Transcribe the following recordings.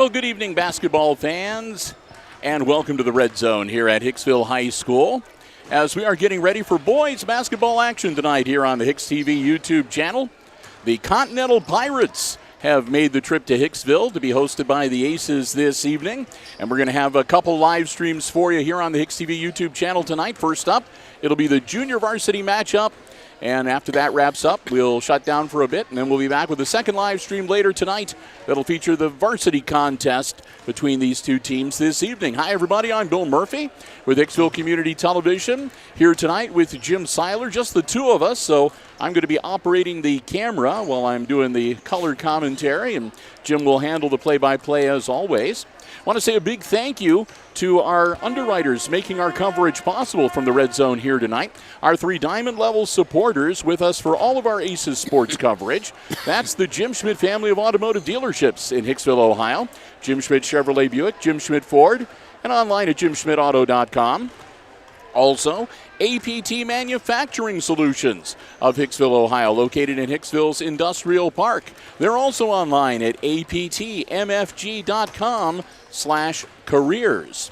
Well, good evening, basketball fans, and welcome to the Red Zone here at Hicksville High School as we are getting ready for boys basketball action tonight here on the HIX-TV YouTube channel. The Continental Pirates have made the trip to Hicksville to be hosted by the Aces this evening, and we're going to have a couple live streams for you here on the HIX-TV YouTube channel tonight. First up, it'll be the junior varsity matchup. And after that wraps up, we'll shut down for a bit, and then we'll be back with a second live stream later tonight that'll feature the varsity contest between these two teams this evening. Hi, everybody. I'm Bill Murphy with Hicksville Community Television here tonight with Jim Seiler, just the two of us. So I'm going to be operating the camera while I'm doing the color commentary, and Jim will handle the play-by-play as always. I want to say a big thank you to our underwriters making our coverage possible from the Red Zone here tonight. Our three diamond-level supporters with us for all of our Aces sports coverage. That's the Jim Schmidt family of automotive dealerships in Hicksville, Ohio. Jim Schmidt Chevrolet Buick, Jim Schmidt Ford, and online at jimschmidtauto.com. Also, APT Manufacturing Solutions of Hicksville, Ohio, located in Hicksville's Industrial Park. They're also online at aptmfg.com/careers.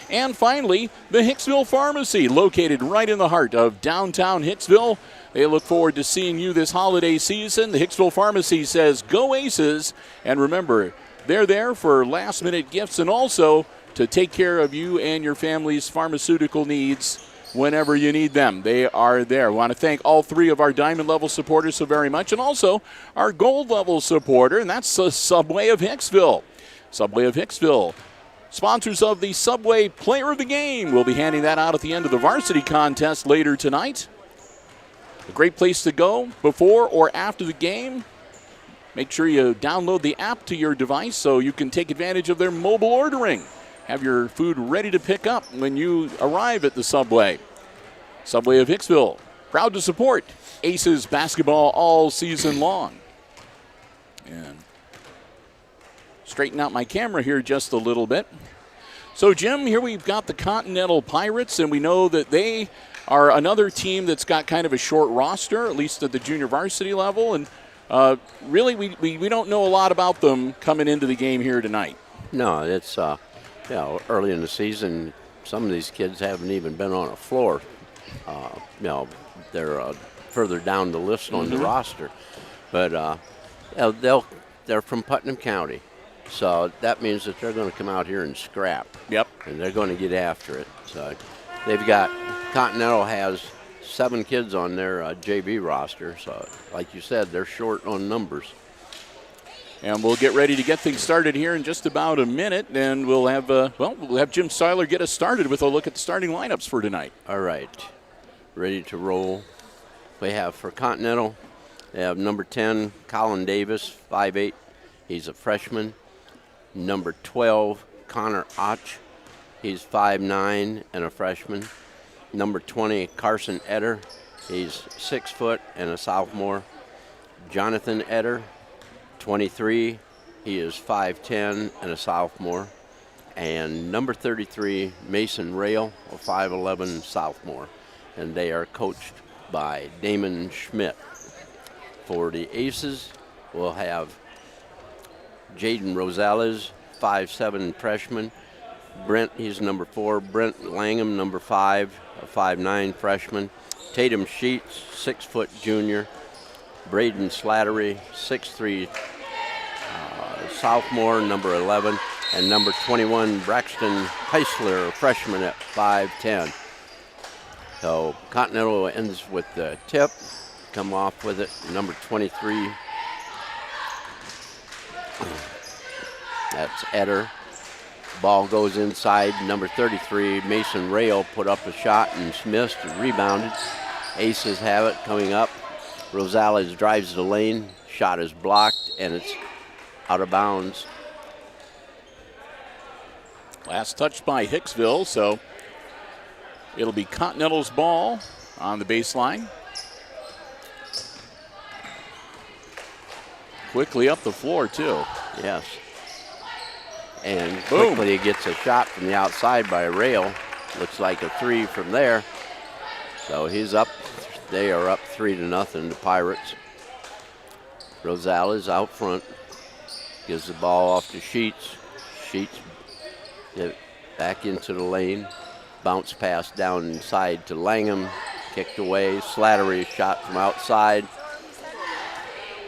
And finally, the Hicksville Pharmacy, located right in the heart of downtown Hicksville. They look forward to seeing you this holiday season. The Hicksville Pharmacy says, go Aces. And remember, they're there for last-minute gifts and also to take care of you and your family's pharmaceutical needs whenever you need them. They are there. We want to thank all three of our diamond-level supporters so very much, and also our gold-level supporter, and that's the Subway of Hicksville. Subway of Hicksville, sponsors of the Subway Player of the Game. We'll be handing that out at the end of the varsity contest later tonight. A great place to go before or after the game. Make sure you download the app to your device so you can take advantage of their mobile ordering. Have your food ready to pick up when you arrive at the Subway. Subway of Hicksville, proud to support Aces basketball all season long. And straighten out my camera here just a little bit. So, Jim, here we've got the Continental Pirates, and we know that they are another team that's got kind of a short roster, at least at the junior varsity level. And really, we don't know a lot about them coming into the game here tonight. No, it's early in the season. Some of these kids haven't even been on a floor. They're further down the list on the roster. But they're from Putnam County. So that means that they're going to come out here and scrap. Yep. And they're going to get after it. So they've got, Continental has 7 kids on their JV roster. So like you said, they're short on numbers. And we'll get ready to get things started here in just about a minute, and we'll have Jim Seiler get us started with a look at the starting lineups for tonight. All right, ready to roll. We have for Continental, they have number 10, Colin Davis, 5'8". He's a freshman. Number 12, Connor Och. He's 5'9" and a freshman. Number 20, Carson Etter. He's 6 foot and a sophomore. Jonathan Etter, 23, he is 5'10" and a sophomore. And number 33, Mason Rail, a 5'11" sophomore. And they are coached by Damon Schmidt. For the Aces, we'll have Jaden Rosales, 5'7" freshman. Brent, he's number 4. Brent Langham, number 5, a 5'9" freshman. Tatum Sheets, 6 foot junior. Braden Slattery, 6'3", sophomore, number 11, and number 21, Braxton Heisler, freshman at 5'10". So Continental ends with the tip, come off with it, number 23. That's Etter. Ball goes inside, number 33, Mason Rail, put up a shot and missed and rebounded. Aces have it coming up. Rosales drives the lane, shot is blocked, and it's out of bounds. Last touch by Hicksville, so it'll be Continental's ball on the baseline. Quickly up the floor, too. Yes. And Boom. quickly he gets a shot from the outside by Rail. Looks like a 3 from there. So he's up. They are up 3-0, the Pirates. Rosales out front. Gives the ball off to Sheets. Sheets back into the lane. Bounce pass down inside to Langham. Kicked away. Slattery shot from outside.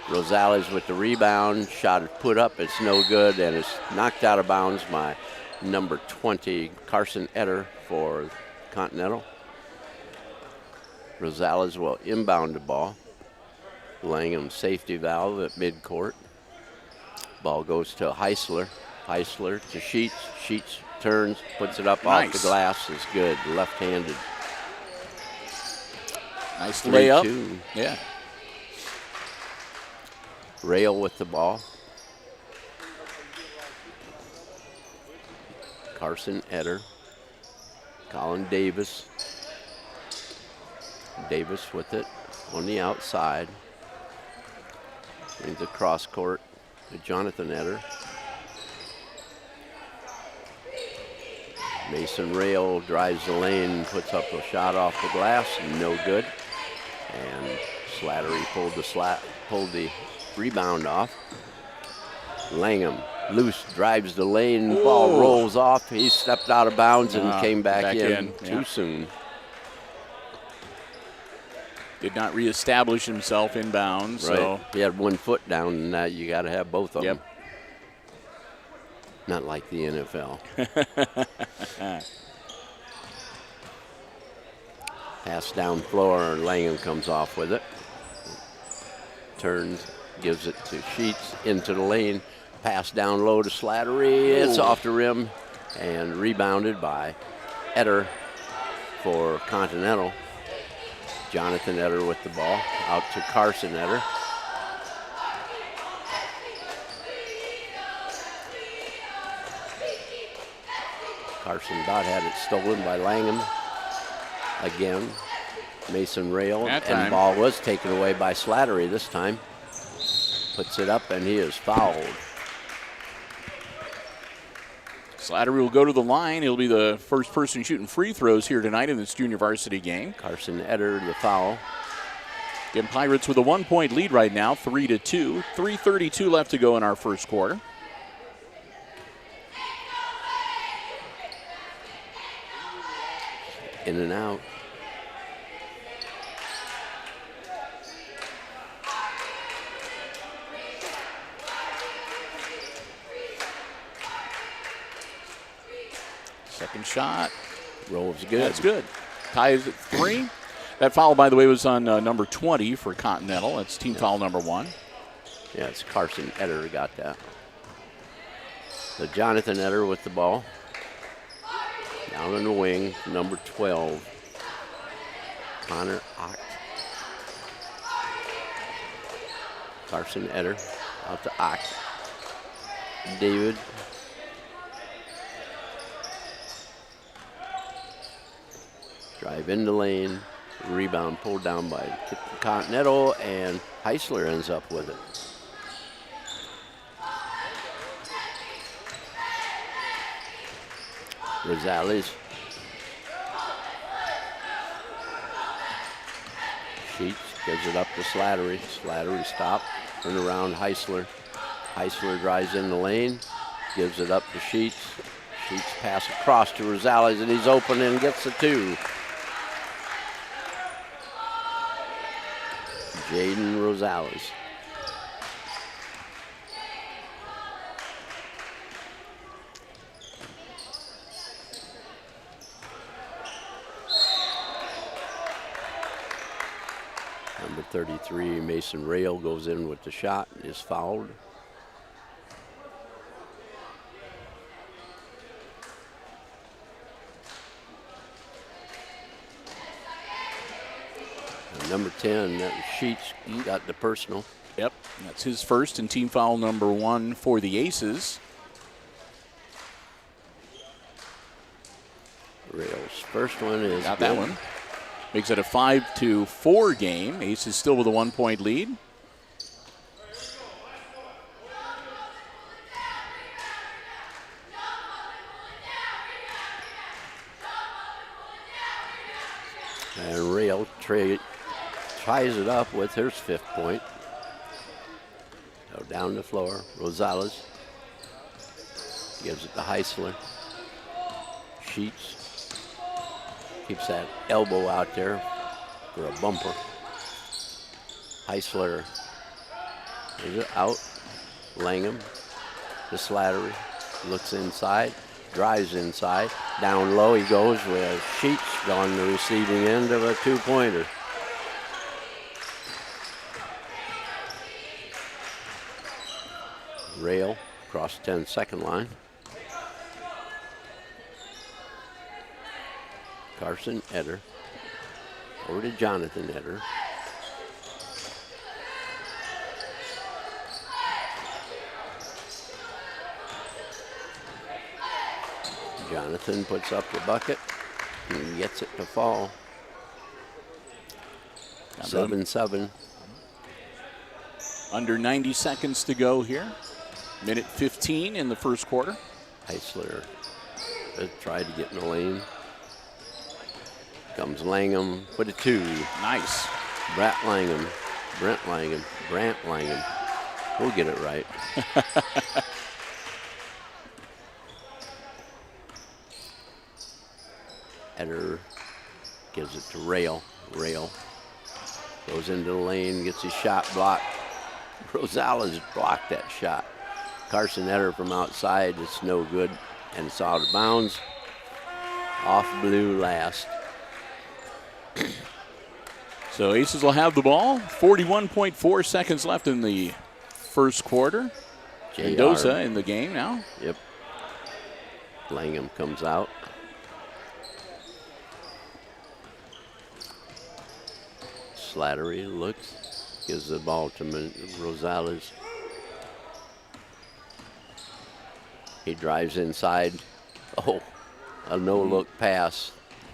Rosales with the rebound. Shot is put up. It's no good, and it's knocked out of bounds by number 20, Carson Etter for Continental. Rosales will inbound the ball. Langham safety valve at midcourt. Ball goes to Heisler. Heisler to Sheets. Sheets turns, puts it up off the glass. Is good. Left-handed. Nice layup. 3-2. Yeah. Rail with the ball. Carson Etter. Colin Davis. Davis with it on the outside. Brings the cross court to Jonathan Etter. Mason Rail drives the lane, puts up a shot off the glass, no good. And Slattery pulled the rebound off. Langham loose, drives the lane, ball rolls off. He stepped out of bounds and came back in too soon. Did not reestablish himself in bounds. Right. So. He had 1 foot down, and now you got to have both of them. Not like the NFL. Pass down floor, and Langham comes off with it. Turns, gives it to Sheets into the lane. Pass down low to Slattery. It's off the rim and rebounded by Etter for Continental. Jonathan Etter with the ball out to Carson Etter. Carson Dodd had it stolen by Langham. Again, Mason Rail, and ball was taken away by Slattery this time. Puts it up, and he is fouled. Slattery will go to the line. He'll be the first person shooting free throws here tonight in this junior varsity game. Carson Etter, the foul. Again, Pirates with a 1-point lead right now, 3-2. 3:32 left to go in our first quarter. In and out. Second shot. Rolls good. That's good. Ties at 3. That foul, by the way, was on number 20 for Continental. That's team foul number 1. Yeah, it's Carson Etter who got that. So Jonathan Etter with the ball. Down in the wing, number 12. Connor Ocht. Carson Etter out to Ocht. David. Drive in the lane. Rebound pulled down by Continental, and Heisler ends up with it. Rosales. Sheets gives it up to Slattery. Slattery stop. Turn around Heisler. Heisler drives in the lane. Gives it up to Sheets. Sheets pass across to Rosales, and he's open and gets the 2. Jaden Rosales. Number 33, Mason Rail, goes in with the shot, is fouled. Number 10, that was Sheets, got the personal. Yep, that's his first and team foul number 1 for the Aces. Rail's first one is got good. that one. Makes it a 5-4 game. Aces still with a 1-point lead. And Rail ties it up with his 5th point. So down the floor, Rosales. gives it to Heisler. Sheets keeps that elbow out there for a bumper. Heisler is it out. Langham to Slattery. Looks inside. Drives inside. Down low he goes with Sheets on the receiving end of a two-pointer. Rail across 10-second line. Carson Eder over to Jonathan Eder. Jonathan puts up the bucket and gets it to fall. 7-7. Under 90 seconds to go here. Minute 15 in the first quarter. Heisler tried to get in the lane. Comes Langham, put a 2. Nice. Brant Langham. We'll get it right. Eder gives it to Rail. Rail goes into the lane, gets his shot blocked. Rosales blocked that shot. Carson Eder from outside, it's no good, and it's out of bounds. Off blue last. So Aces will have the ball. 41.4 seconds left in the first quarter. Mendoza in the game now. Yep. Langham comes out. Slattery looks, gives the ball to Rosales. He drives inside. Oh, a no-look pass.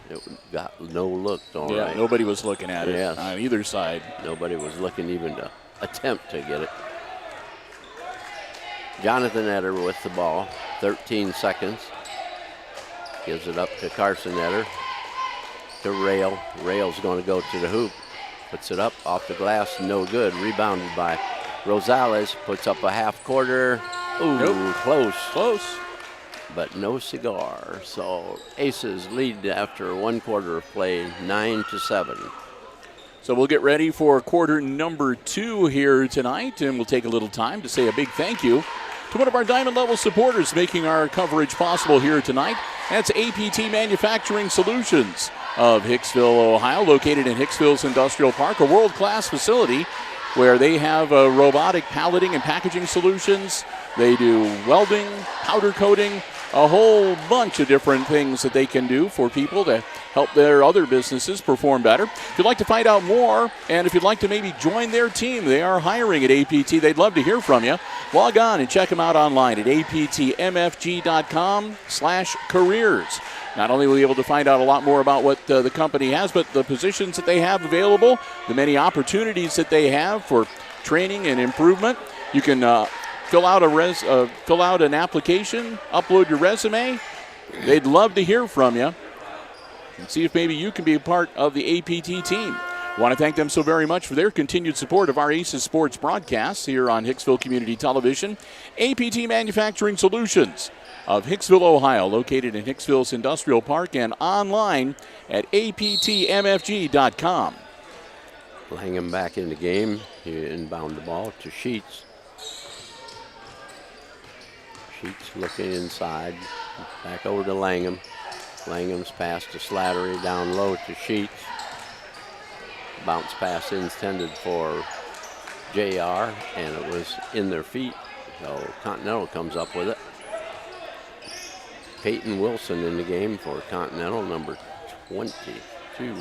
It got no look, all right. Nobody was looking at it on either side. Nobody was looking even to attempt to get it. Jonathan Eder with the ball, 13 seconds. Gives it up to Carson Eder. To Rail. Rail's going to go to the hoop. Puts it up off the glass, no good. Rebounded by Rosales. Puts up a half quarter. Ooh, nope. Close. But no cigar. So Aces lead after 1 quarter of play, 9-7. So we'll get ready for quarter number 2 here tonight, and we'll take a little time to say a big thank you to one of our Diamond Level supporters making our coverage possible here tonight. That's APT Manufacturing Solutions of Hicksville, Ohio, located in Hicksville's Industrial Park, a world-class facility where they have robotic palleting and packaging solutions. They do welding, powder coating, a whole bunch of different things that they can do for people to help their other businesses perform better. If you'd like to find out more, and if you'd like to maybe join their team, they are hiring at APT. They'd love to hear from you. Log on and check them out online at aptmfg.com/careers. Not only will you be able to find out a lot more about what the company has, but the positions that they have available, the many opportunities that they have for training and improvement. You can fill out an application, upload your resume. They'd love to hear from you and see if maybe you can be a part of the APT team. I want to thank them so very much for their continued support of our Aces Sports broadcasts here on Hicksville Community Television. APT Manufacturing Solutions of Hicksville, Ohio, located in Hicksville's Industrial Park and online at aptmfg.com. Langham back in the game. He inbound the ball to Sheets. Sheets looking inside. Back over to Langham. Langham's pass to Slattery, down low to Sheets. Bounce pass intended for JR, and it was in their feet. So Continental comes up with it. Peyton Wilson in the game for Continental, number 22.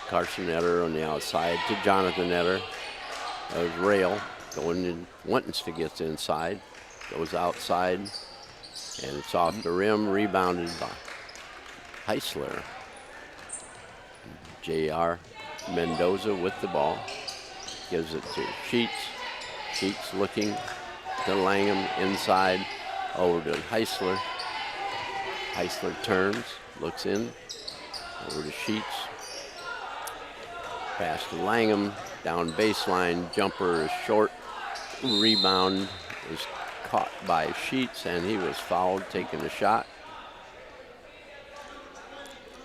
Carson Eder on the outside to Jonathan Eder. That was Rail going in, wanting to get inside. Goes outside, and it's off the rim, rebounded by Heisler. JR Mendoza with the ball. Gives it to Sheets. Sheets looking to Langham inside, over to Heisler. Heisler turns, looks in. Over to Sheets. Pass to Langham. Down baseline. Jumper is short. Rebound is caught by Sheets, and he was fouled, taking a shot.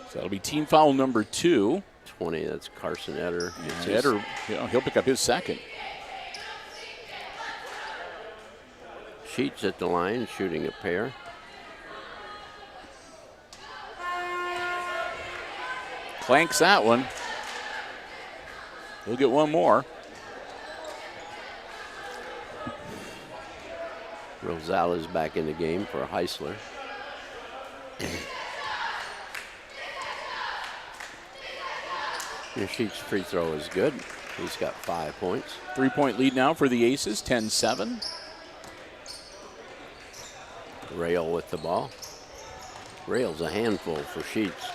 So that'll be team foul number 2. 20, that's Carson Etter. And Etter, he'll pick up his second. Sheets at the line, shooting a pair. Clanks that one. He'll get one more. Rosales back in the game for Heisler. Your Sheets' free throw is good. He's got 5 points. 3-point lead now for the Aces, 10-7. Rail with the ball. Rail's a handful for Sheets.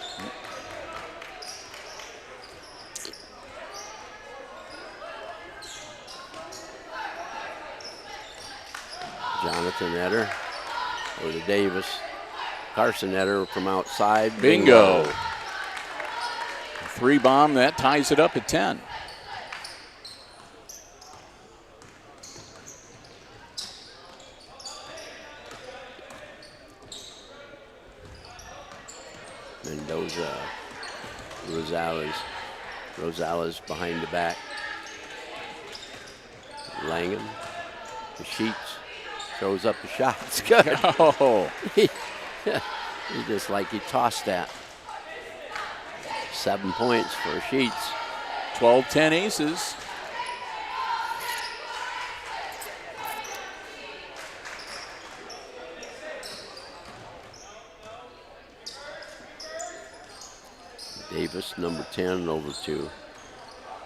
Jonathan Etter over to Davis. Carson Etter from outside. Bingo. 3 bomb, that ties it up at 10. Mendoza, Rosales behind the back. Langham, the Sheets, throws up the shot. It's good. Oh. He just like he tossed that. 7 points for Sheets. 12-10 Aces. Davis, number 10, over to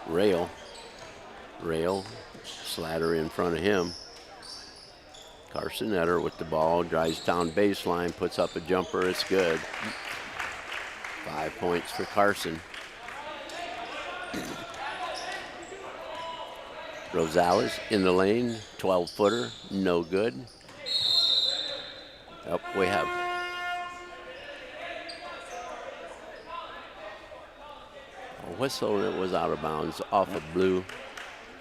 Rail. Rail, Slatter in front of him. Carson Etter with the ball, drives down baseline, puts up a jumper, it's good. 5 points for Carson. Rosales in the lane, 12-footer, no good. Up we have a whistle, and it was out of bounds off of blue.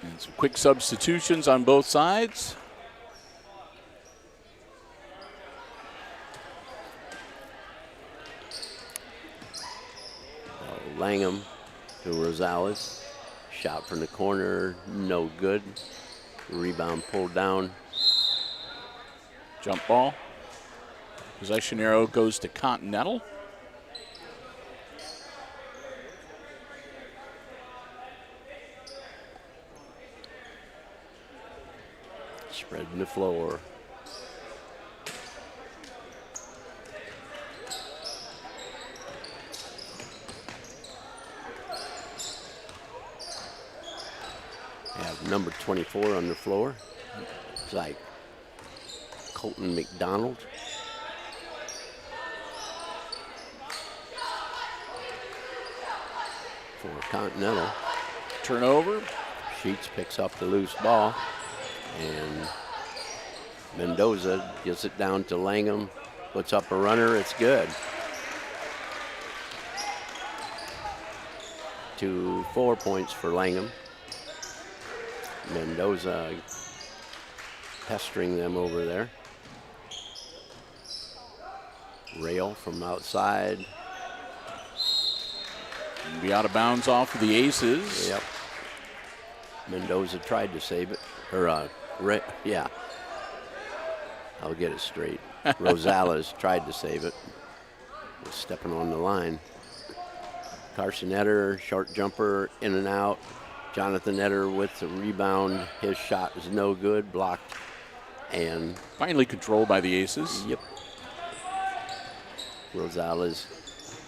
And some quick substitutions on both sides. Langham to Rosales. Shot from the corner, no good. Rebound pulled down. Jump ball. Possession arrow goes to Continental. Spreading the floor. Have number 24 on the floor. It's like Colton McDonald. For Continental. Turnover. Sheets picks up the loose ball. And Mendoza gets it down to Langham. Puts up a runner. It's good. 4 points for Langham. Mendoza pestering them over there. Rail from outside. Be out of bounds off of the Aces. Yep. Mendoza tried to save it. Or, yeah. I'll get it straight. Rosales tried to save it. Was stepping on the line. Carson Etter, short jumper, in and out. Jonathan Etter with the rebound. His shot is no good, blocked. And finally controlled by the Aces. Yep. Rosales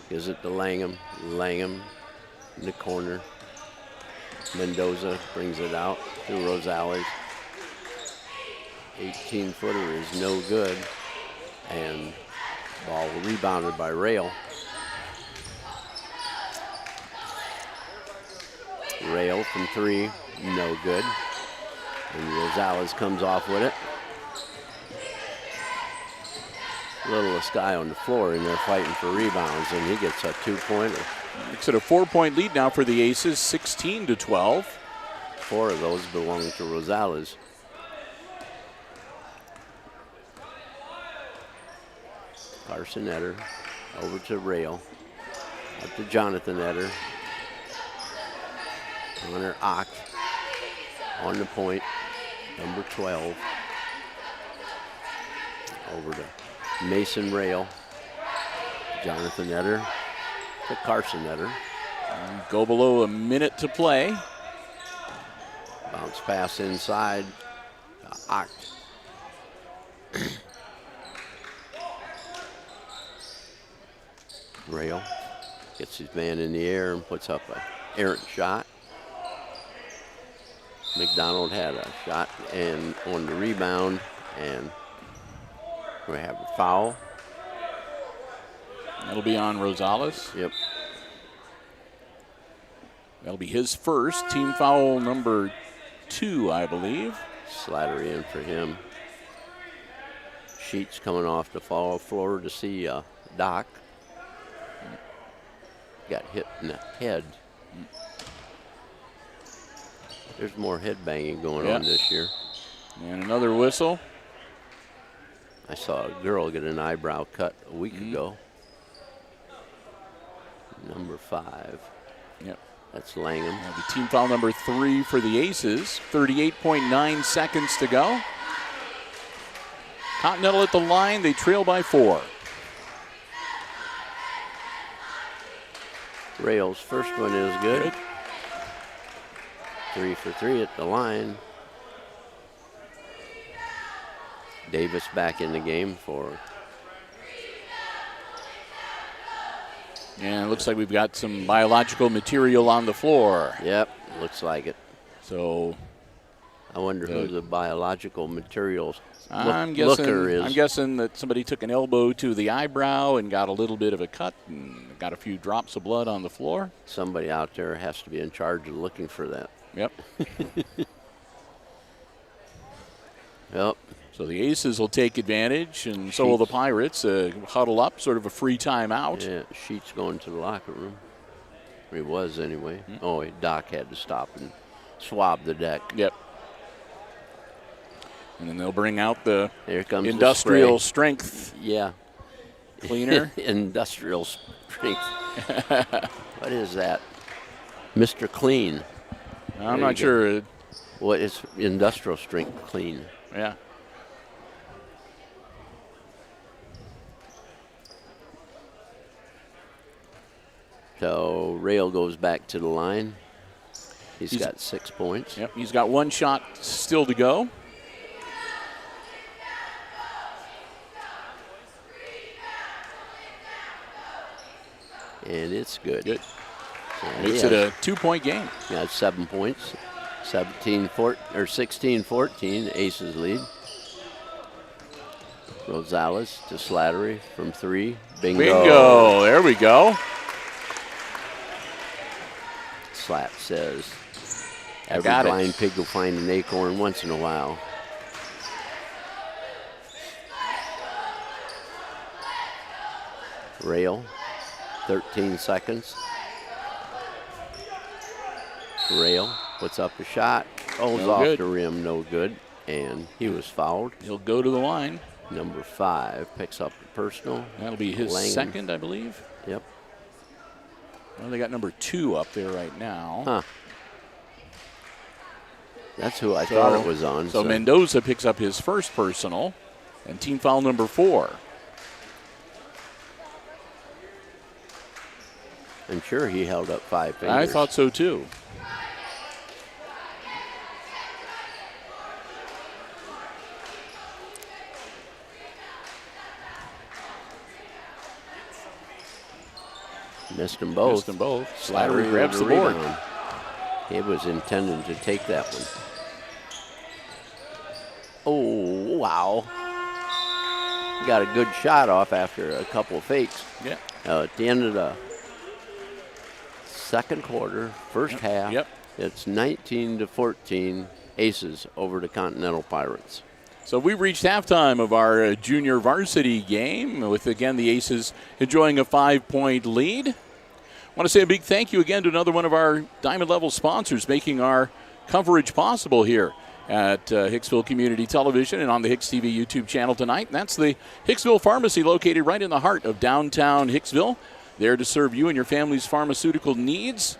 gives it to Langham. Langham in the corner. Mendoza brings it out to Rosales. 18-footer is no good. And ball rebounded by Rail. Rail from 3, no good. And Rosales comes off with it. Littlest guy on the floor, and they're fighting for rebounds, and he gets a 2-pointer. Makes it a 4-point lead now for the Aces, 16-12. 4 of those belong to Rosales. Carson Etter over to Rail. Up to Jonathan Etter. Hunter Ock on the point, number 12. Over to Mason Rail. Jonathan Etter to Carson Etter. Go below a minute to play. Bounce pass inside to Ock. Rail gets his man in the air and puts up an errant shot. McDonald had a shot and on the rebound, and we have a foul. That'll be on Rosales. Yep. That'll be his first. Team foul number 2, I believe. Slattery in for him. Sheets coming off the foul floor to see Doc. Got hit in the head. There's more head banging going on this year. And another whistle. I saw a girl get an eyebrow cut a week ago. Number 5. Yep. That's Langham. That'll be team foul number 3 for the Aces. 38.9 seconds to go. Continental at the line. They trail by 4. Rail's first one is good. 3 for 3 at the line. Davis back in the game for. And it looks like we've got some biological material on the floor. Yep, looks like it. So I wonder who the biological materials I'm looker is. I'm guessing that somebody took an elbow to the eyebrow and got a little bit of a cut and got a few drops of blood on the floor. Somebody out there has to be in charge of looking for that. Yep. Yep. So the Aces will take advantage, and so will the Pirates. Huddle up, sort of a free timeout. Yeah, Sheets going to the locker room. He was anyway. Oh, Doc had to stop and swab the deck. Yep. And then they'll bring out the Here comes industrial the strength cleaner. Industrial strength. What is that? Mr. Clean. I'm not sure. What is industrial strength clean? Yeah. So Rail goes back to the line. He's got 6 points. Yep, he's got 1 shot still to go. And it's good. Good. So Makes it a 2-point game. Got 7 points. 16-14, Aces lead. Rosales to Slattery from 3. Bingo. Bingo. There we go. Slat says, I every got blind it. pig will find an acorn once in a while. Rail, 13 seconds. Rail puts up a shot, goes off the rim, no good, and he was fouled. He'll go to the line. Number 5 picks up the personal. That'll be his Langham. second, I believe. Yep. Well, they got number 2 up there right now. Huh. That's who I thought it was on. So Mendoza picks up his first personal, and team foul number 4. I'm sure he held up 5 fingers. I thought so too. Missed them both. Missed them both. Slattery grabs the board. He was intending to take that one. Oh, wow. Got a good shot off after a couple of fakes. Yeah. At the end of the second quarter, first half, Yep. it's 19-14, Aces over the Continental Pirates. So we've reached halftime of our junior varsity game with, again, the Aces enjoying a 5-point lead. I want to say a big thank you again to another one of our Diamond Level sponsors making our coverage possible here at Hicksville Community Television and on the HIX-TV YouTube channel tonight. And that's the Hicksville Pharmacy, located right in the heart of downtown Hicksville, there to serve you and your family's pharmaceutical needs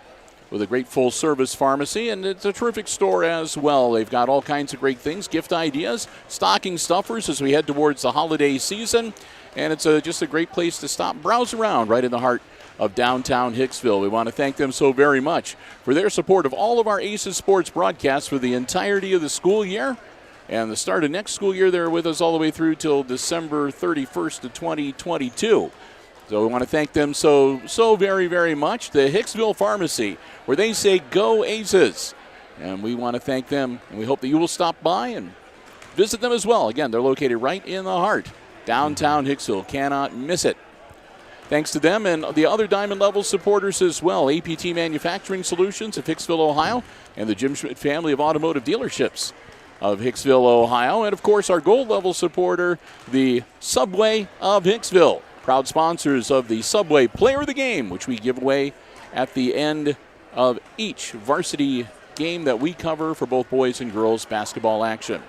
with a great full-service pharmacy, and it's a terrific store as well. They've got all kinds of great things, gift ideas, stocking stuffers as we head towards the holiday season, and it's just a great place to stop, browse around right in the heart of downtown Hicksville. We want to thank them so very much for their support of all of our Aces sports broadcasts for the entirety of the school year, and the start of next school year. They're with us all the way through till December 31st of 2022. So we want to thank them so very, very much. The Hicksville Pharmacy, where they say go Aces. And we want to thank them, and we hope that you will stop by and visit them as well. Again, they're located right in the heart, downtown Hicksville. Cannot miss it. Thanks to them and the other Diamond Level supporters as well. APT Manufacturing Solutions of Hicksville, Ohio, and the Jim Schmidt family of automotive dealerships of Hicksville, Ohio. And, of course, our Gold Level supporter, the Subway of Hicksville. Proud sponsors of the Subway Player of the Game, which we give away at the end of each varsity game that we cover for both boys and girls basketball action.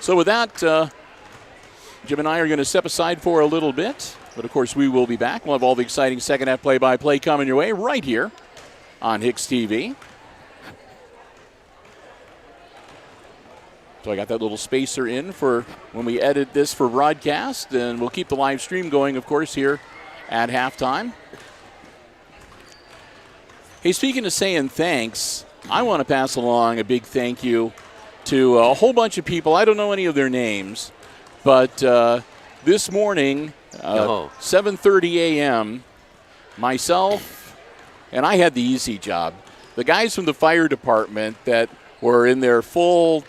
So with that, Jim and I are going to step aside for a little bit. But, of course, we will be back. We'll have all the exciting second-half play-by-play coming your way right here on HIX-TV. So I got that little spacer in for when we edit this for broadcast, and we'll keep the live stream going, of course, here at halftime. Hey, speaking of saying thanks, I want to pass along a big thank you to a whole bunch of people. I don't know any of their names, but this morning, 7:30 a.m., myself, and I had the easy job. The guys from the fire department that were in their full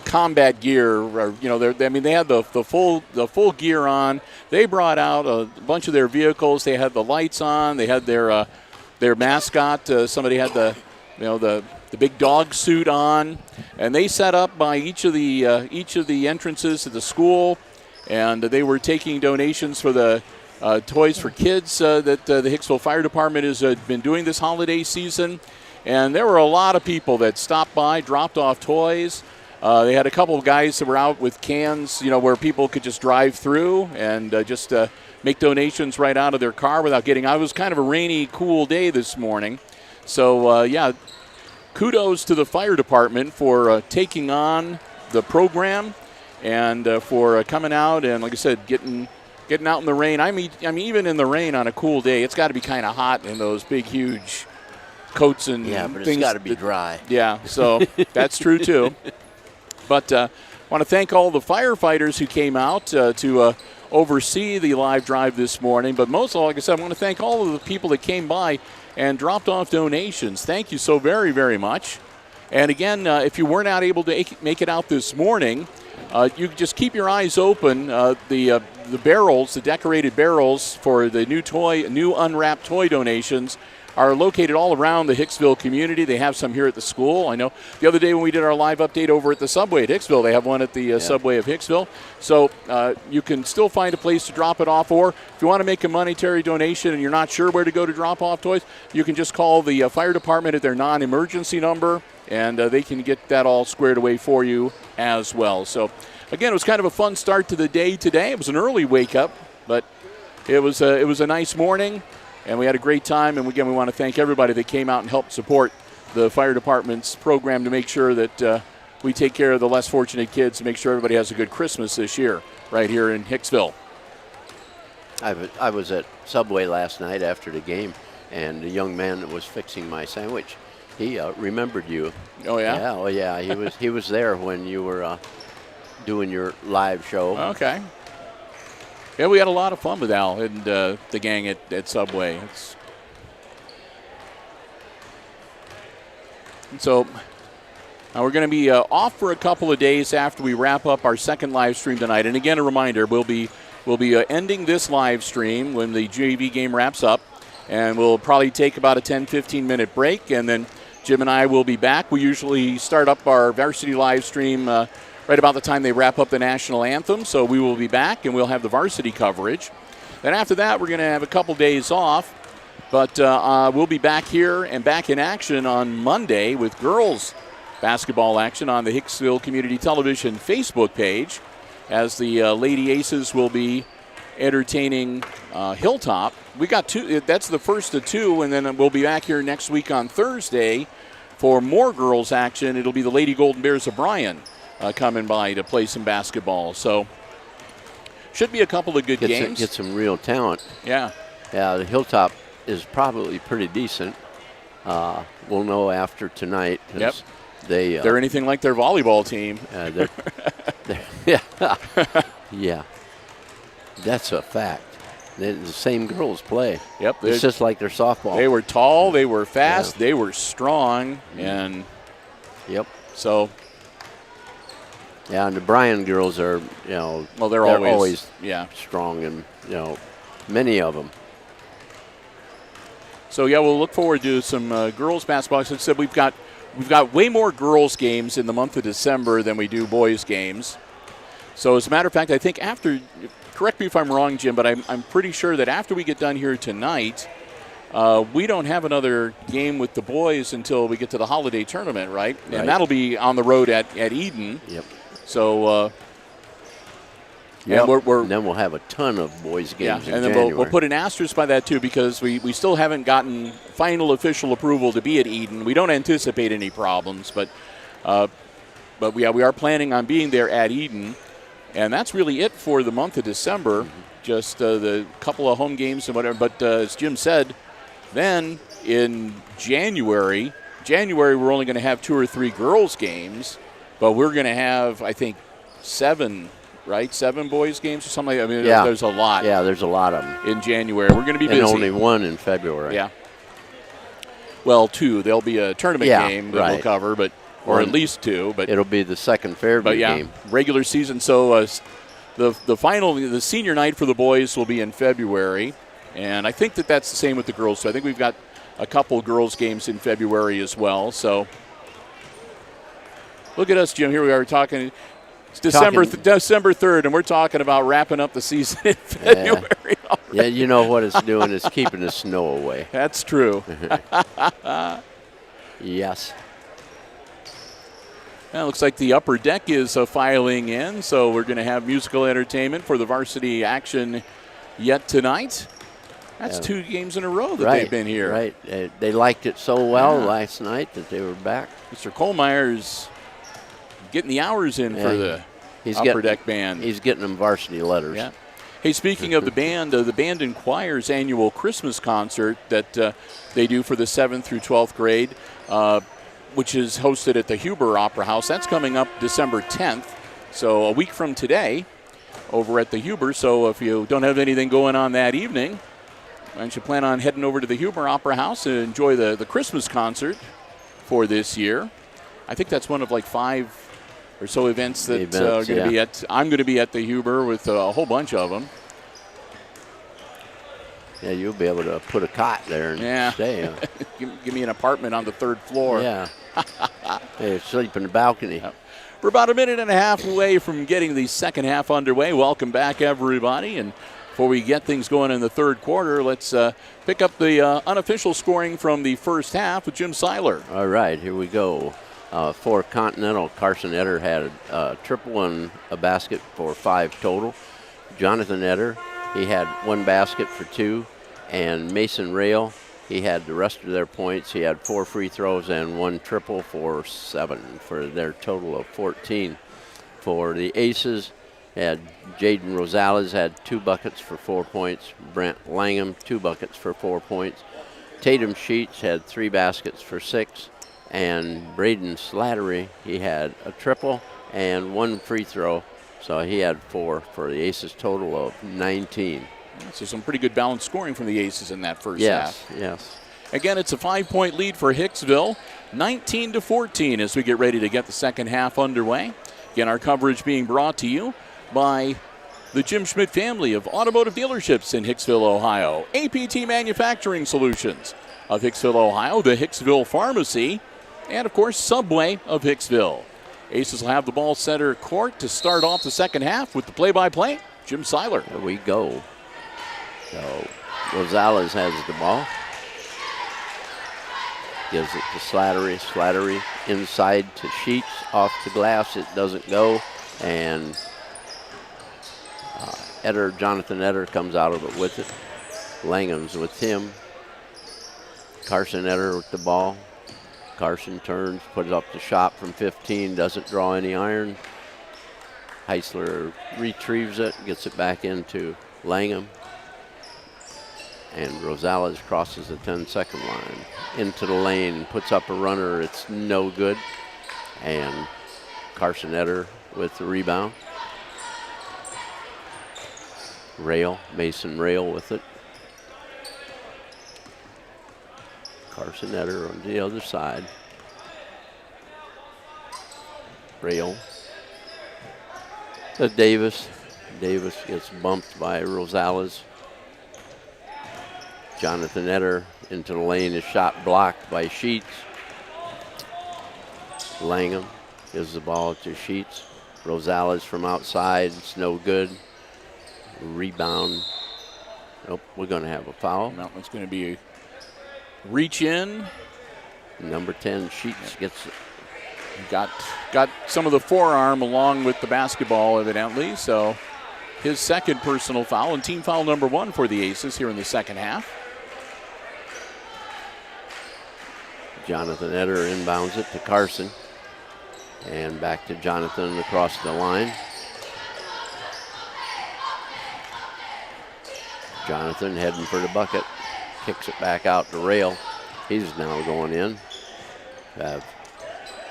combat gear, they had the full gear on. They brought out a bunch of their vehicles. They had the lights on. They had their mascot. Somebody had the big dog suit on, and they set up by each of the entrances to the school, and they were taking donations for the toys for kids that the Hicksville Fire Department has been doing this holiday season. And there were a lot of people that stopped by, dropped off toys. They had a couple of guys that were out with cans, where people could just drive through and just make donations right out of their car without getting out. It was kind of a rainy, cool day this morning. So, kudos to the fire department for taking on the program and for coming out and, like I said, getting out in the rain. I mean, even in the rain on a cool day, it's got to be kind of hot in those big, huge coats and but things. It's got to be dry. Yeah, so that's true, too. But I want to thank all the firefighters who came out to oversee the live drive this morning. But most of all, like I said, I want to thank all of the people that came by and dropped off donations. Thank you so very, very much. And again, if you were not able to make it out this morning, you just keep your eyes open. The barrels, the decorated barrels for the new unwrapped toy donations are located all around the Hicksville community. They have some here at the school. I know the other day when we did our live update over at the Subway at Hicksville, they have one at the Subway of Hicksville. So you can still find a place to drop it off, or if you want to make a monetary donation and you're not sure where to go to drop off toys, you can just call the fire department at their non-emergency number, and they can get that all squared away for you as well. So again, it was kind of a fun start to the day today. It was an early wake-up, but it was a nice morning. And we had a great time, and again, we want to thank everybody that came out and helped support the fire department's program to make sure that we take care of the less fortunate kids and make sure everybody has a good Christmas this year right here in Hicksville. I was at Subway last night after the game, and the young man that was fixing my sandwich, he remembered you. Oh, yeah? Yeah, oh, yeah. He was there when you were doing your live show. Okay. Yeah, we had a lot of fun with Al and the gang at Subway. So we're going to be off for a couple of days after we wrap up our second live stream tonight. And again, a reminder, we'll be ending this live stream when the JV game wraps up, and we'll probably take about a 10-15 minute break, and then Jim and I will be back. We usually start up our varsity live stream right about the time they wrap up the national anthem. So we will be back, and we'll have the varsity coverage. Then after that, we're going to have a couple days off. But we'll be back here and back in action on Monday with girls basketball action on the Hicksville Community Television Facebook page, as the Lady Aces will be entertaining Hilltop. We got two. That's the first of two, and then we'll be back here next week on Thursday for more girls action. It'll be the Lady Golden Bears of Bryan coming by to play some basketball. So should be a couple of good games. Get some real talent. Yeah. Yeah, the Hilltop is probably pretty decent. We'll know after tonight. Yep. They're anything like their volleyball team. Yeah. That's a fact. The same girls play. Yep. It's just like their softball. They were tall, they were fast, they were strong, and so. Yeah, and the Bryan girls are, they're always strong, and many of them. So we'll look forward to some girls basketball. As I said, we've got way more girls games in the month of December than we do boys games. So as a matter of fact, I think after, correct me if I'm wrong, Jim, but I'm pretty sure that after we get done here tonight, we don't have another game with the boys until we get to the holiday tournament, right? And that'll be on the road at Eden. Yep. So. And then we'll have a ton of boys games in and then January. we'll put an asterisk by that, too, because we still haven't gotten final official approval to be at Eden. We don't anticipate any problems, but we are planning on being there at Eden. And that's really it for the month of December, just the couple of home games and whatever. But as Jim said, then in January we're only going to have 2 or 3 girls games, but we're going to have, I think, 7 boys games or something like that. I mean, there's a lot. Yeah, there's a lot of them. In January. We're going to be busy. And only 1 in February. Yeah. Well, 2. There'll be a tournament game that we'll cover, or at least 2. But it'll be the second Fairview game. Regular season. So the senior night for the boys will be in February. And I think that's the same with the girls. So I think we've got a couple girls games in February as well. So look at us, Jim. Here we are talking. It's December 3rd, and we're talking about wrapping up the season in February. Yeah, what it's doing is keeping the snow away. That's true. Yes. Well, it looks like the upper deck is filing in, so we're going to have musical entertainment for the varsity action yet tonight. That's 2 games in a row that they've been here. Right. They liked it so well last night that they were back. Mr. Kohlmeier's getting the hours in for the upper deck band. He's getting them varsity letters. Yeah. Hey, speaking of the band and choir's annual Christmas concert that they do for the 7th through 12th grade, which is hosted at the Huber Opera House. That's coming up December 10th, so a week from today over at the Huber. So if you don't have anything going on that evening, why don't you plan on heading over to the Huber Opera House and enjoy the Christmas concert for this year. I think that's one of like 5 or so events that are going to be at. I'm going to be at the Huber with a whole bunch of them. Yeah, you'll be able to put a cot there and stay. Give me an apartment on the 3rd floor. Yeah. Hey, sleep in the balcony. Yep. We're about a minute and a half away from getting the second half underway. Welcome back, everybody. And before we get things going in the third quarter, let's pick up the unofficial scoring from the first half with Jim Seiler. All right, here we go. For Continental, Carson Etter had a triple and a basket for 5 total. Jonathan Etter, he had 1 basket for 2. And Mason Rail, he had the rest of their points. He had 4 free throws and 1 triple for 7 for their total of 14. For the Aces, had Jaden Rosales had 2 buckets for 4 points. Brent Langham, 2 buckets for 4 points. Tatum Sheets had 3 baskets for 6. And Braden Slattery, he had a triple and 1 free throw. So he had 4 for the Aces, total of 19. So some pretty good balanced scoring from the Aces in that first half. Yes. Again, it's a 5-point lead for Hicksville, 19-14 as we get ready to get the second half underway. Again, our coverage being brought to you by the Jim Schmidt family of automotive dealerships in Hicksville, Ohio. APT Manufacturing Solutions of Hicksville, Ohio, the Hicksville Pharmacy, and, of course, Subway of Hicksville. Aces will have the ball center court to start off the second half with the play-by-play, Jim Seiler. There we go. So Rosales has the ball. Gives it to Slattery. Slattery inside to Sheets. Off the glass. It doesn't go. And Jonathan Etter comes out of it with it. Langham's with him. Carson Etter with the ball. Carson turns, puts up the shot from 15, doesn't draw any iron. Heisler retrieves it, gets it back into Langham. And Rosales crosses the 10-second line. Into the lane, puts up a runner, it's no good. And Carson Etter with the rebound. Mason Rail with it. Carson Etter on the other side. Rail to Davis. Davis gets bumped by Rosales. Jonathan Etter into the lane, is shot blocked by Sheets. Langham gives the ball to Sheets. Rosales from outside, it's no good. Rebound. Nope, we're going to have a foul. That one's going to be a reach in. Number 10, Sheets gets it. Got some of the forearm along with the basketball, evidently. So his second personal foul and team foul number 1 for the Aces here in the second half. Jonathan Etter inbounds it to Carson. And back to Jonathan across the line. Jonathan heading for the bucket. Kicks it back out to Rail. He's now going in.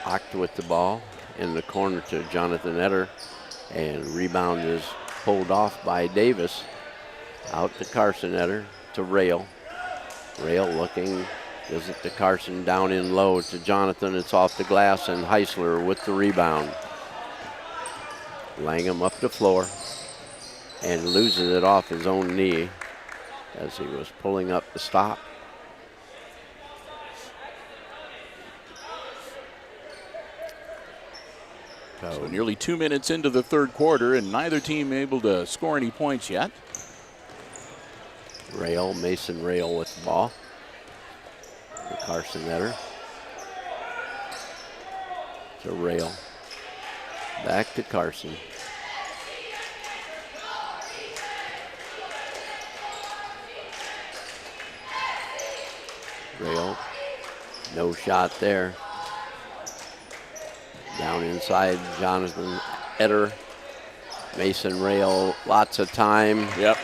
Ocht with the ball in the corner to Jonathan Etter. And rebound is pulled off by Davis. Out to Carson Etter to Rail. Rail looking, gives it to Carson, down in low to Jonathan. It's off the glass, and Heisler with the rebound. Langham up the floor and loses it off his own knee as he was pulling up the stop. So nearly 2 minutes into the third quarter, and neither team able to score any points yet. Mason Rail with the ball. To Carson Etter. To Rail. Back to Carson. Rail. No shot there. Down inside, Jonathan Etter. Mason Rail, lots of time. Yep.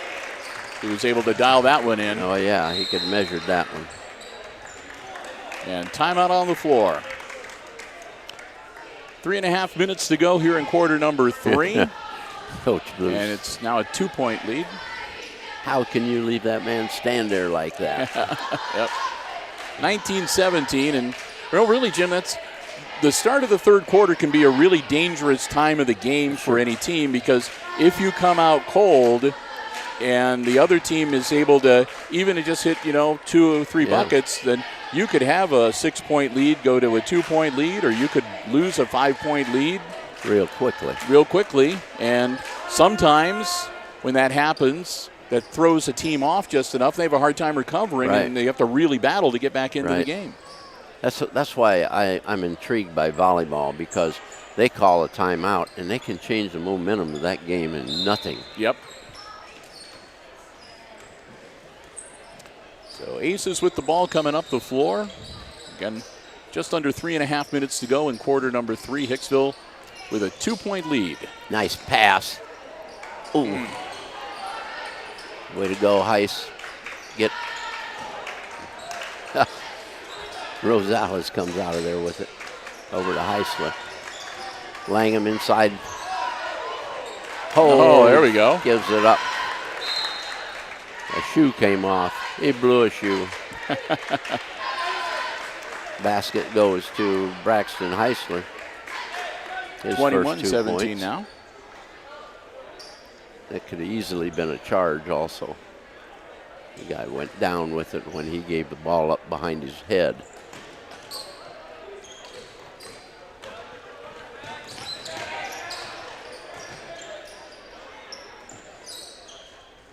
He was able to dial that one in. Oh, yeah, he could measure that one. And timeout on the floor. 3.5 minutes to go here in quarter number 3. Coach Bruce. And it's now a 2-point lead. How can you leave that man stand there like that? Yep. 19-17, and well, really, Jim, that's the start of the third quarter can be a really dangerous time of the game for any team, because if you come out cold and the other team is able to even to just hit, 2 or 3 buckets, then you could have a 6-point lead go to a 2-point lead, or you could lose a 5-point lead real quickly. And sometimes when that happens, that throws a team off just enough, they have a hard time recovering, and they have to really battle to get back into the game. That's why I'm intrigued by volleyball, because they call a timeout and they can change the momentum of that game in nothing. Yep. So Aces with the ball coming up the floor. Again, just under 3.5 minutes to go in quarter number 3. Hicksville with a 2-point lead. Nice pass. Ooh. Way to go, Heiss. Rosales comes out of there with it. Over to Heisler. Langham inside. Oh, there we go. Gives it up. A shoe came off. He blew a shoe. Basket goes to Braxton Heisler. 21-17 now. That could have easily been a charge also. The guy went down with it when he gave the ball up behind his head.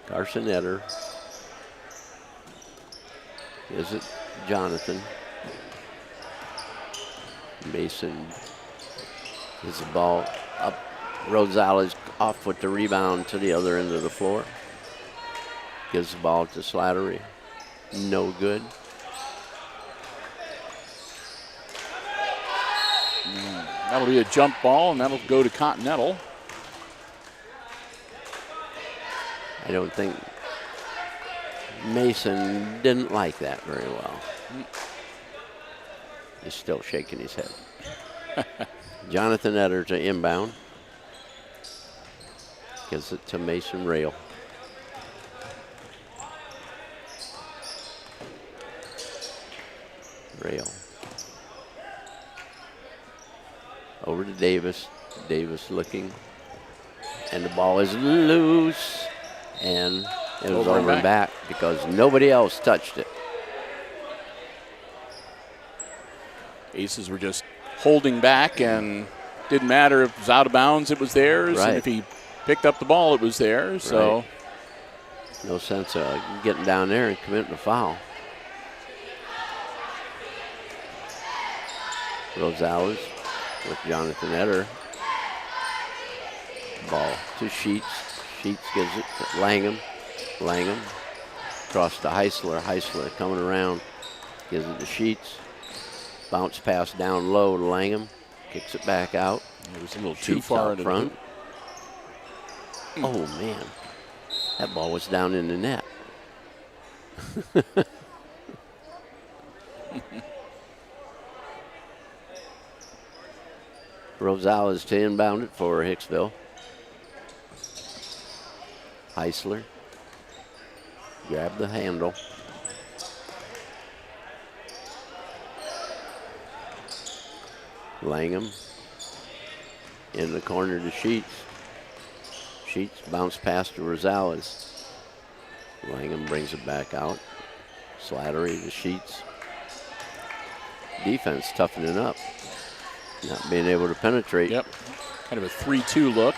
Carson Etter. Is it Jonathan? Mason gets the ball up. Rosales off with the rebound to the other end of the floor. Gives the ball to Slattery. No good. That'll be a jump ball, and that'll go to Continental. I don't think Mason didn't like that very well. He's still shaking his head. Jonathan Etter to inbound. Gives it to Mason Rail. Rail. Over to Davis. Davis looking. And the ball is loose. And it was over and back because nobody else touched it. Aces were just holding back, and didn't matter if it was out of bounds, it was theirs. Right. And if he picked up the ball, it was theirs. So right. No sense of getting down there and committing a foul. Rosales with Jonathan Etter. Ball to Sheets. Sheets gives it to Langham. Langham across to Heisler. Heisler coming around. Gives it to Sheets. Bounce pass down low to Langham. Kicks it back out. It was a little Sheets too far out front. Oh, man. That ball was down in the net. Rosales to inbound it for Hicksville. Heisler. Grab the handle. Langham. In the corner to Sheets. Sheets bounce pass to Rosales. Langham brings it back out. Slattery to Sheets. Defense toughening up. Not being able to penetrate. Yep. Kind of a 3-2 look.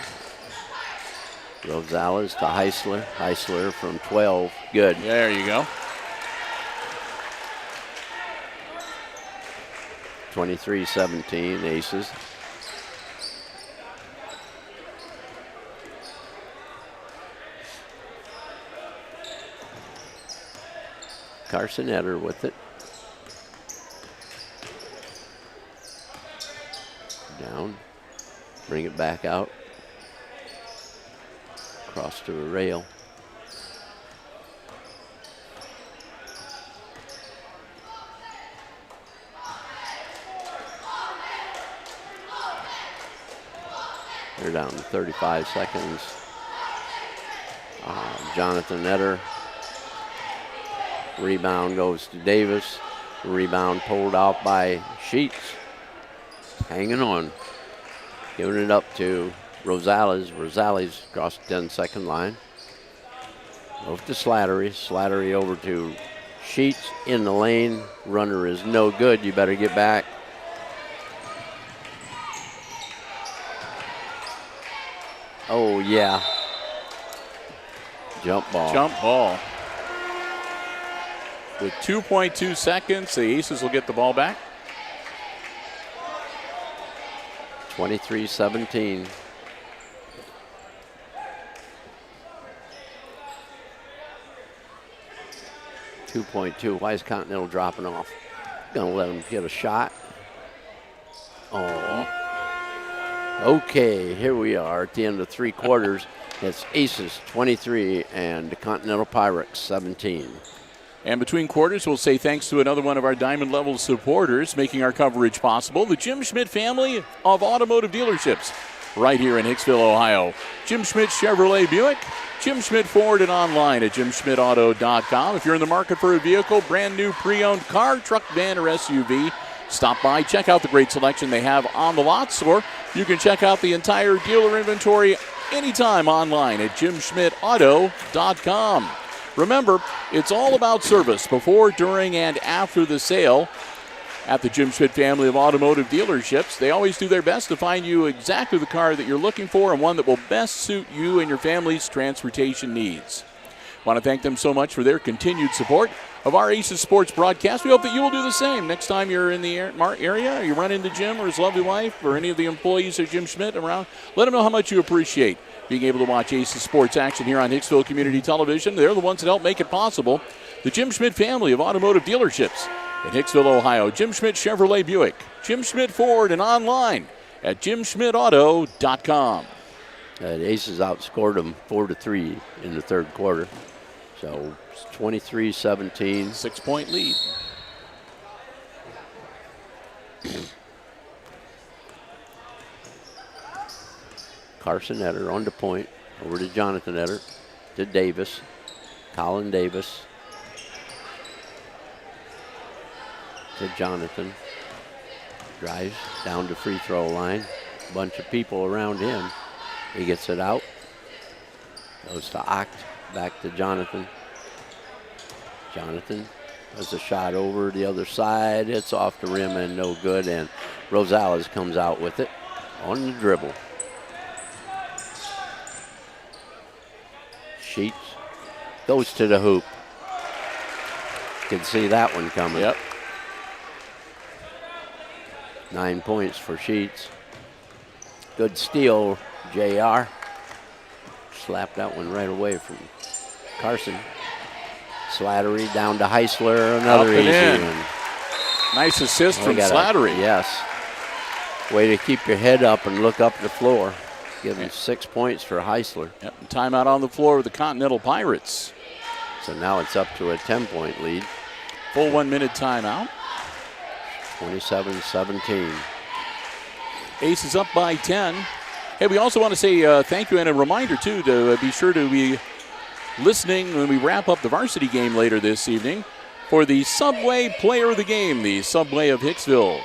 Rosales to Heisler. Heisler from 12. Good. There you go. 23-17, Aces. Carson Etter with it. Down. Bring it back out. Across to the rail. They're down to 35 seconds. Jonathan Etter. Rebound goes to Davis. Rebound pulled out by Sheets. Hanging on. Giving it up to Rosales. Rosales across the 10-second line. Over to Slattery. Slattery over to Sheets in the lane. Runner is no good. You better get back. Oh, yeah. Jump ball. Jump ball. With 2.2 seconds, the Aces will get the ball back. 23-17. Why is Continental dropping off? Gonna let him get a shot. Oh. Okay, here we are at the end of 3 quarters. It's Aces 23 and the Continental Pirates 17. And between quarters, we'll say thanks to another one of our Diamond Level supporters making our coverage possible, the Jim Schmidt family of automotive dealerships right here in Hicksville, Ohio. Jim Schmidt Chevrolet Buick, Jim Schmidt Ford, and online at jimschmidtauto.com. If you're in the market for a vehicle, brand new pre-owned car, truck, van, or SUV, stop by, check out the great selection they have on the lots, or you can check out the entire dealer inventory anytime online at jimschmidtauto.com. Remember, it's all about service before, during, and after the sale. At the Jim Schmidt family of automotive dealerships, they always do their best to find you exactly the car that you're looking for and one that will best suit you and your family's transportation needs. Want to thank them so much for their continued support of our Aces Sports broadcast. We hope that you will do the same next time you're in the area, or you run into Jim or his lovely wife or any of the employees of Jim Schmidt around. Let them know how much you appreciate being able to watch Aces Sports action here on Hicksville Community Television. They're the ones that help make it possible. The Jim Schmidt family of automotive dealerships in Hicksville, Ohio. Jim Schmidt Chevrolet Buick, Jim Schmidt Ford, and online at jimschmidtauto.com. The Aces outscored them 4-3 in the third quarter. So it's 23-17. 6-point lead. Carson Etter on the point. Over to Jonathan Etter. To Davis. Colin Davis. To Jonathan. Drives down to free throw line. Bunch of people around him. He gets it out. Goes to Oct. Back to Jonathan. Jonathan does a shot over the other side. It's off the rim and no good. And Rosales comes out with it on the dribble. Sheets goes to the hoop. Can see that one coming. Yep. 9 points for Sheets. Good steal, JR. Slapped that one right away from Carson. Slattery down to Heisler, another easy one. Nice assist from Slattery. Yes. Way to keep your head up and look up the floor. Give him 6 points for Heisler. Yep. Timeout on the floor with the Continental Pirates. So now it's up to a 10-point lead. Full 1 minute timeout. 27-17. Aces up by 10. Hey, we also want to say thank you and a reminder, too, to be sure to be listening when we wrap up the varsity game later this evening for the Subway Player of the Game. The Subway of Hicksville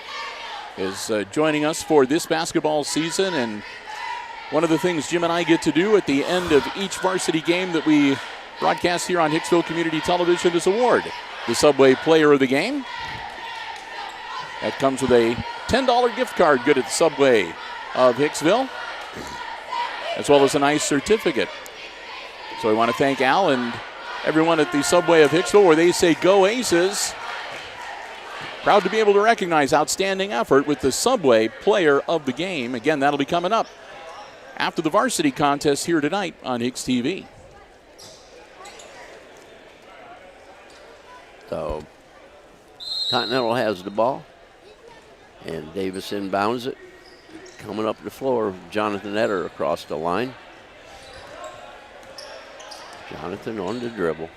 is joining us for this basketball season, and one of the things Jim and I get to do at the end of each varsity game that we broadcast here on Hicksville Community Television is award the Subway Player of the Game. That comes with a $10 gift card good at the Subway of Hicksville, as well as a nice certificate. So we want to thank Al and everyone at the Subway of Hicksville, where they say go Aces. Proud to be able to recognize outstanding effort with the Subway Player of the Game. Again, that'll be coming up after the varsity contest here tonight on HIX-TV. So Continental has the ball, and Davis inbounds it. Coming up the floor, Jonathan Etter across the line. Jonathan on the dribble.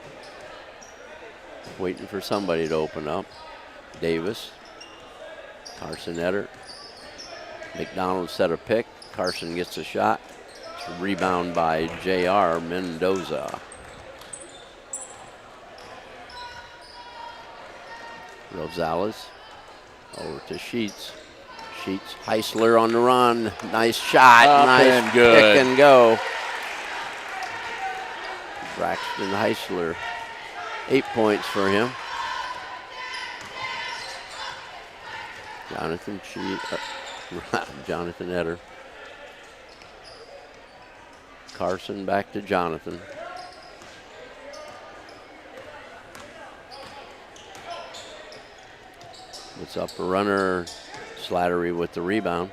Waiting for somebody to open up. Davis. Carson Etter. McDonald set a pick. Carson gets a shot. It's a rebound by J.R. Mendoza. Rosales over to Sheets. Sheets, Heisler on the run. Nice shot. Up nice and good. pick and go. Braxton Heisler, 8 points for him. Jonathan Etter. Carson back to Jonathan. It's up a runner. Slattery with the rebound.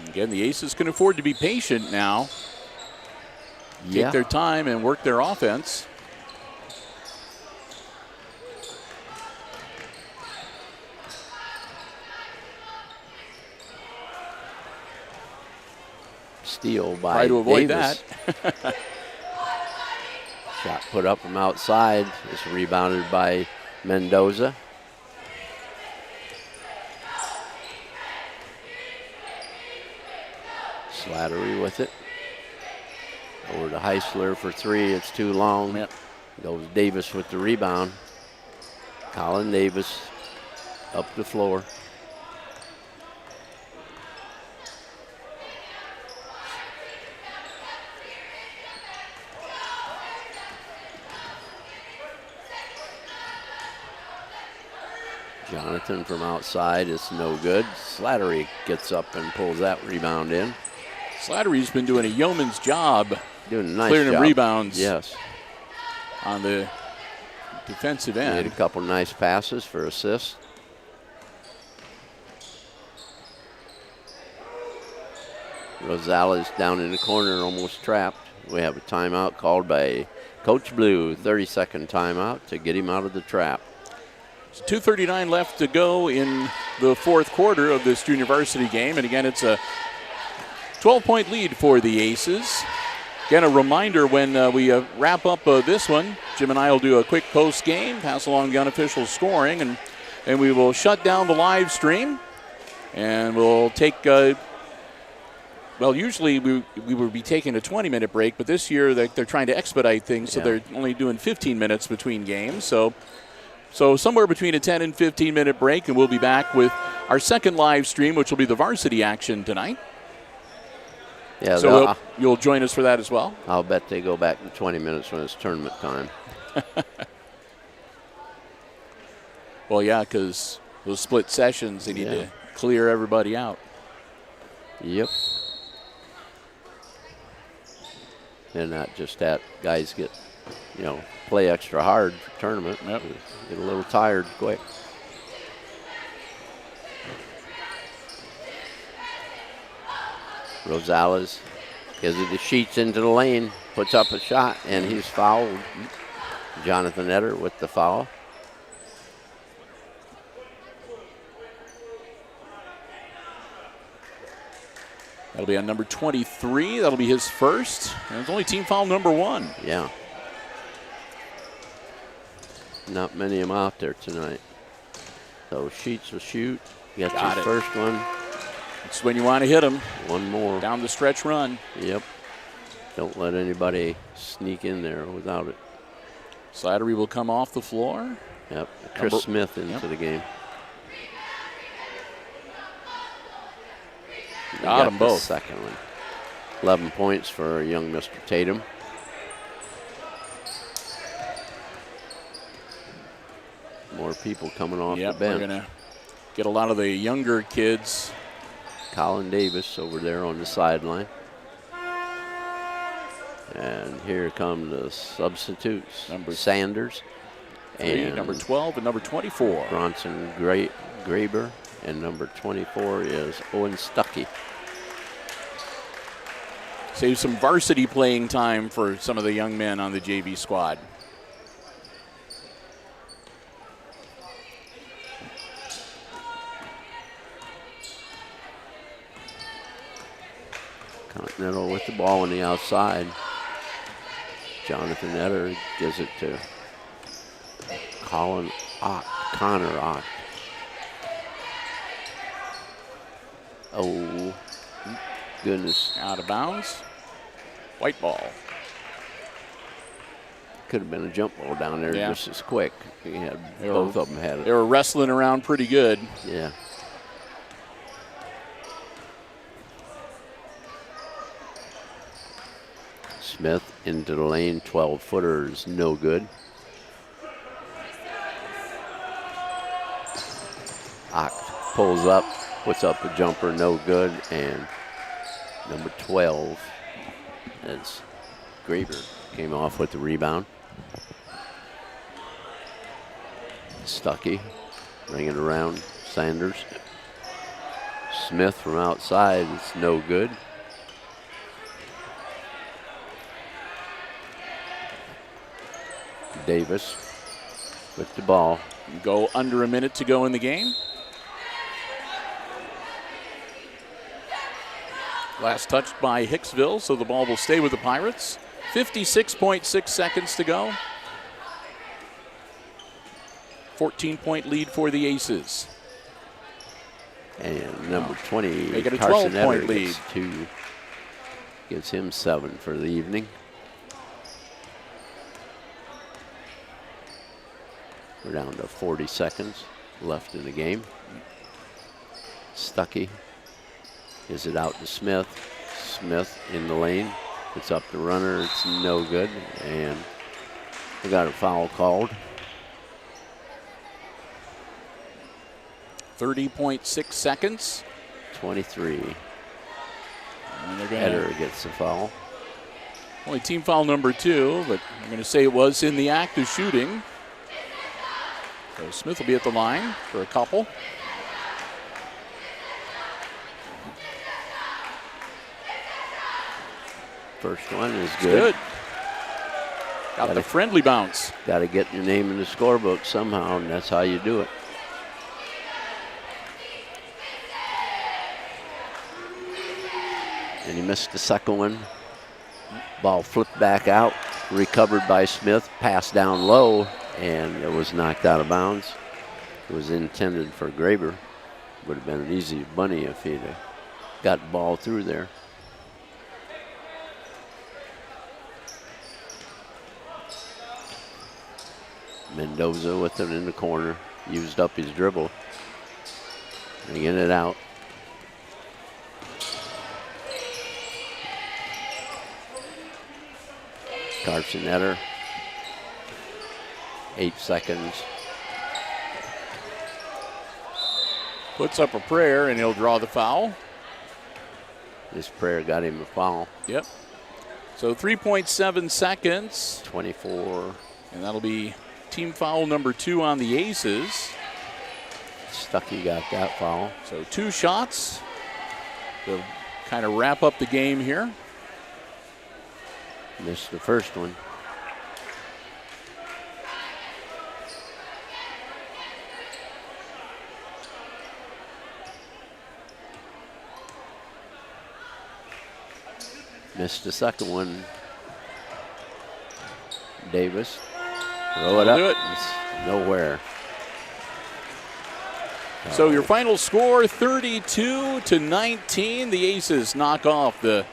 Again, the Aces can afford to be patient now. Yeah. Take their time and work their offense. Steal by Try to avoid Davis. that. Shot put up from outside. It's rebounded by Mendoza. Slattery with it. Over to Heisler for three. It's too long. Yep. Goes Davis with the rebound. Colin Davis up the floor. Jonathan from outside is no good. Slattery gets up and pulls that rebound in. Slattery's been doing a yeoman's job Doing a nice clearing job. rebounds. Yes. On the defensive end. Made a couple nice passes for assists. Rosales down in the corner, almost trapped. We have a timeout called by Coach Blue, 30-second timeout to get him out of the trap. 2:39 left to go in the fourth quarter of this junior varsity game. And again, it's a 12-point lead for the Aces. Again, a reminder when we wrap up this one, Jim and I will do a quick post game, pass along the unofficial scoring, and we will shut down the live stream. And we'll take, well, usually we would be taking a 20-minute break, but this year they're trying to expedite things, so they're only doing 15 minutes between games. So somewhere between a 10 and 15-minute break, and we'll be back with our second live stream, which will be the varsity action tonight. Yeah, so you'll join us for that as well? I'll bet they go back to 20 minutes when it's tournament time. Well, yeah, because those split sessions, they need to clear everybody out. Yep. And not just that, guys get, play extra hard for tournament. Yep. Get a little tired quick. Rosales gives it to Sheets into the lane, puts up a shot, and he's fouled. Jonathan Etter with the foul. That'll be on number 23. That'll be his first. And it's only team foul number 1. Yeah. Not many of them out there tonight. So Sheets will shoot. Gets his first one. It's when you want to hit him. One more. Down the stretch run. Yep. Don't let anybody sneak in there without it. Slattery will come off the floor. Yep. Chris Smith into the game. Got them both. Second one. 11 points for young Mr. Tatum. More people coming off the bench. We're going to get a lot of the younger kids. Colin Davis over there on the sideline. And here come the substitutes. Sanders. And number 12 and number 24. Bronson Graber. And number 24 is Owen Stuckey. Save some varsity playing time for some of the young men on the JV squad. Continental with the ball on the outside. Jonathan Etter gives it to Connor Ott. Oh, goodness. Out of bounds. White ball. Could have been a jump ball down there just as quick. Both of them had it. They were wrestling around pretty good. Yeah. Smith into the lane, 12-footer is no good. Ock pulls up, puts up a jumper, no good, and number 12 as Graber came off with the rebound. Stuckey, bring it around, Sanders. Smith from outside, it's no good. Davis with the ball. Go under a minute to go in the game. Last touched by Hicksville, so the ball will stay with the Pirates. 56.6 seconds to go. 14-point lead for the Aces. And number 20, make it a Carson 12-point Etter lead. Gives him 7 for the evening. We're down to 40 seconds left in the game. Stuckey gives it out to Smith. Smith in the lane. It's up the runner. It's no good. And we got a foul called. 30.6 seconds. 23. And Eder gets the foul. Only team foul number 2, but I'm going to say it was in the act of shooting. So Smith will be at the line for a couple. First one is good. Got the friendly bounce. Got to get your name in the scorebook somehow, and that's how you do it. And he missed the second one. Ball flipped back out, recovered by Smith, passed down low, and it was knocked out of bounds. It was intended for Graber. Would have been an easy bunny if he'd got the ball through there. Mendoza with it in the corner, used up his dribble. Bringing it out. Carson Eder, 8 seconds. Puts up a prayer and he'll draw the foul. This prayer got him a foul. Yep. So 3.7 seconds. 24. And that'll be team foul number 2 on the Aces. Stuckey got that foul. So 2 shots to kind of wrap up the game here. Missed the first one. Missed the second one. Davis. Throw it up. It's nowhere. So your final score, 32-19. The Aces knock off the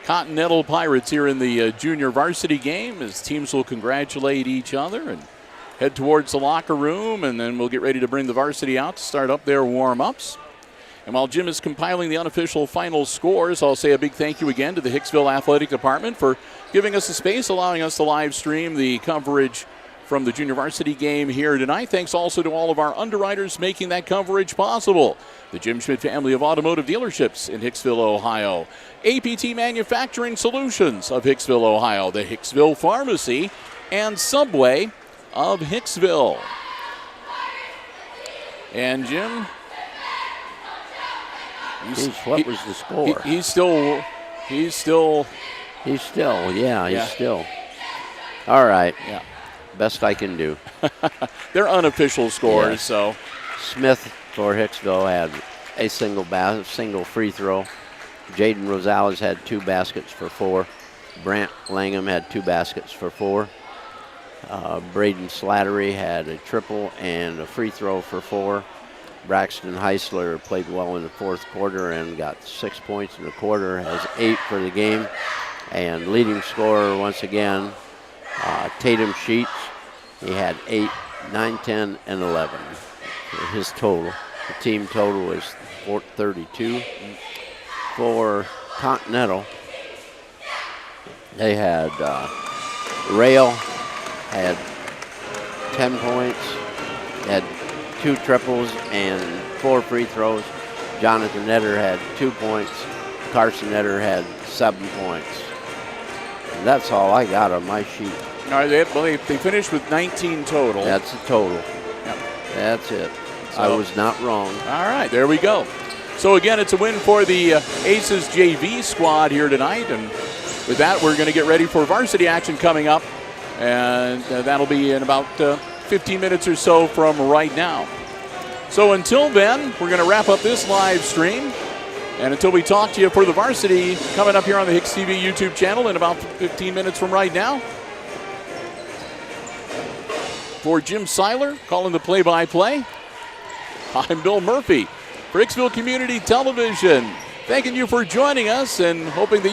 Continental Pirates here in the junior varsity game, as teams will congratulate each other and head towards the locker room, and then we'll get ready to bring the varsity out to start up their warm-ups. And while Jim is compiling the unofficial final scores, I'll say a big thank you again to the Hicksville Athletic Department for giving us the space, allowing us to live stream the coverage from the junior varsity game here tonight. Thanks also to all of our underwriters making that coverage possible. The Jim Schmidt family of automotive dealerships in Hicksville, Ohio. APT Manufacturing Solutions of Hicksville, Ohio. The Hicksville Pharmacy and Subway of Hicksville. And Jim, what was the score? He's still. All right. Yeah. Best I can do. They're unofficial scores, yeah. so. Smith for Hicksville had a single free throw. Jaden Rosales had 2 baskets for 4. Brant Langham had 2 baskets for 4. Braden Slattery had a triple and a free throw for 4. Braxton Heisler played well in the fourth quarter and got 6 points in the quarter, has 8 for the game. And leading scorer once again, Tatum Sheets. He had 8, 9, 10, and 11 for his total. The team total is 32. For Continental, they had Rail had 10 points, had 2 triples and 4 free throws. Jonathan Eder had 2 points. Carson Eder had 7 points. And that's all I got on my sheet. All right, they finished with 19 total. That's the total. Yep. That's it. So, I was not wrong. All right, there we go. So again, it's a win for the Aces JV squad here tonight. And with that, we're going to get ready for varsity action coming up. And that'll be in about 15 minutes or so from right now. So until then, we're going to wrap up this live stream. And until we talk to you for the varsity coming up here on the HIX-TV YouTube channel in about 15 minutes from right now. For Jim Seiler, calling the play-by-play, I'm Bill Murphy for Hicksville Community Television. Thanking you for joining us and hoping that